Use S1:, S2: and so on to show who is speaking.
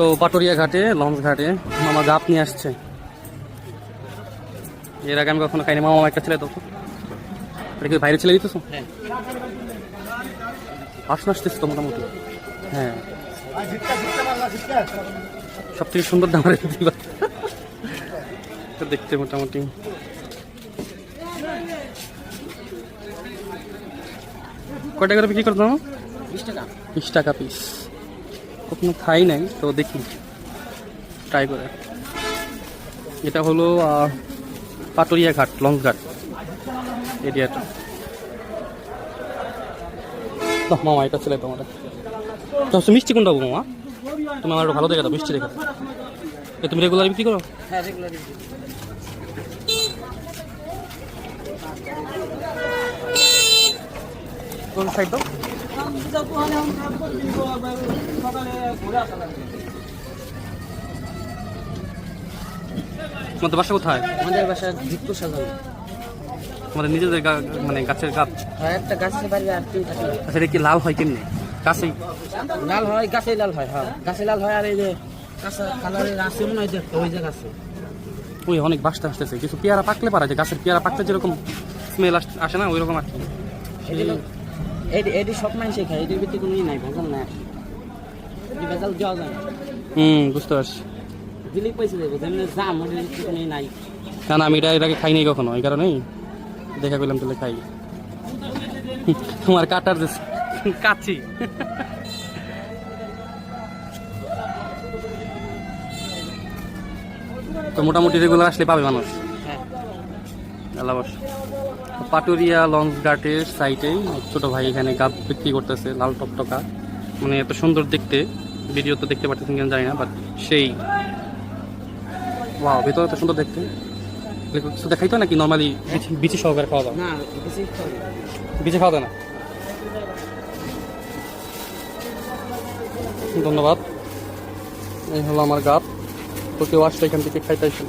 S1: তো পাটুরিয়া ঘাটে লঞ্চ ঘাটে মামা গাপ নিয়ে আসছে। এর আগে আমি কখনো খাইনি। মামা একটা ছেলে তো এটা কি বাইরে ছেলে দিতেছো? আসন আসতেছে তো মোটামুটি। হ্যাঁ, সব থেকে সুন্দর দামের দেখতে মোটামুটি। কয় টাকা করে বিক্রি করতো?
S2: 20 টাকা।
S1: 20 টাকা পিস। কখনো খাই নাই, তো দেখি ট্রাই করে। এটা হলো পাটুরিয়া ঘাট, লঞ্চ ঘাট এরিয়াটা। মামা এটা ছেলে তোমার তো মিষ্টি কোনটা মামা? তুমি আমার ভালো দেখে দাও, মিষ্টি দেখে দাও। তুমি রেগুলার বিক্রি করো?
S2: হ্যাঁ, রেগুলার বিক্রি।
S1: কোন সাইড দাও? তোমাদের বাসা কোথায়?
S2: আমাদের বাসা জিতপুর সাজানো।
S1: তোমাদের নিজেদের মানে গাছের গাছ?
S2: হ্যাঁ, একটা গাছের বাড়ি আর 3টা।
S1: আচ্ছা, এটা কি লাল হয় কেমনি? গাছেই
S2: লাল হয়, গাছে লাল হয়। হ্যাঁ, গাছে লাল হয়। আর এই যে কাঁচা কালারের আছে মনে হয়, দেখতে ওই যে গাছে
S1: ওই অনেক বাসটা আসতেছে। কিছু পেয়ারা পাকলে পারা যায়, গাছের পেয়ারা পাকতে যেরকম স্মেল আসে না, ওই রকম আর কি।
S2: এটি সব মানুষই খায়, এটির ভিতরে কোনো নাই, ভেজাল নাই। এটি ভেজাল দেওয়া যায় না।
S1: বুঝতে পারছি।
S2: দিলেই পয়সা দেবো, যেমনি জাম ওটির ভিতরে কোনো নাই।
S1: না না, আমি এর আগে খাই নাই কখনো, এই কারণেই দেখা পেলাম তাহলে খাই। তোমার কাটার যে কাছি তো মোটামুটি রেগুলার আসলে পাবে মানুষ।
S2: হ্যাঁ,
S1: আল্লাহ বাস। পাটুরিয়া লঞ্চ ঘাটের সাইটেই ছোট ভাই এখানে গাছ বিক্রি করতেছে, লাল টকটকা। মানে এত সুন্দর দেখতে, ভিডিও তো দেখতে পাচ্ছেন কিনা জানি না, বাট সেই ওয়াও, ভেতরে এত সুন্দর দেখতে। কিছু দেখাইতো নাকি নর্মালি বিচি সহকারে খাওয়া দাওয়া?
S2: না বেশি খাবে।
S1: বিচে খাওয়া যায় না? ধন্যবাদ। এই হলো আমার গাছ। তো কেউ আসলে এখান থেকে খাইতে আসেন।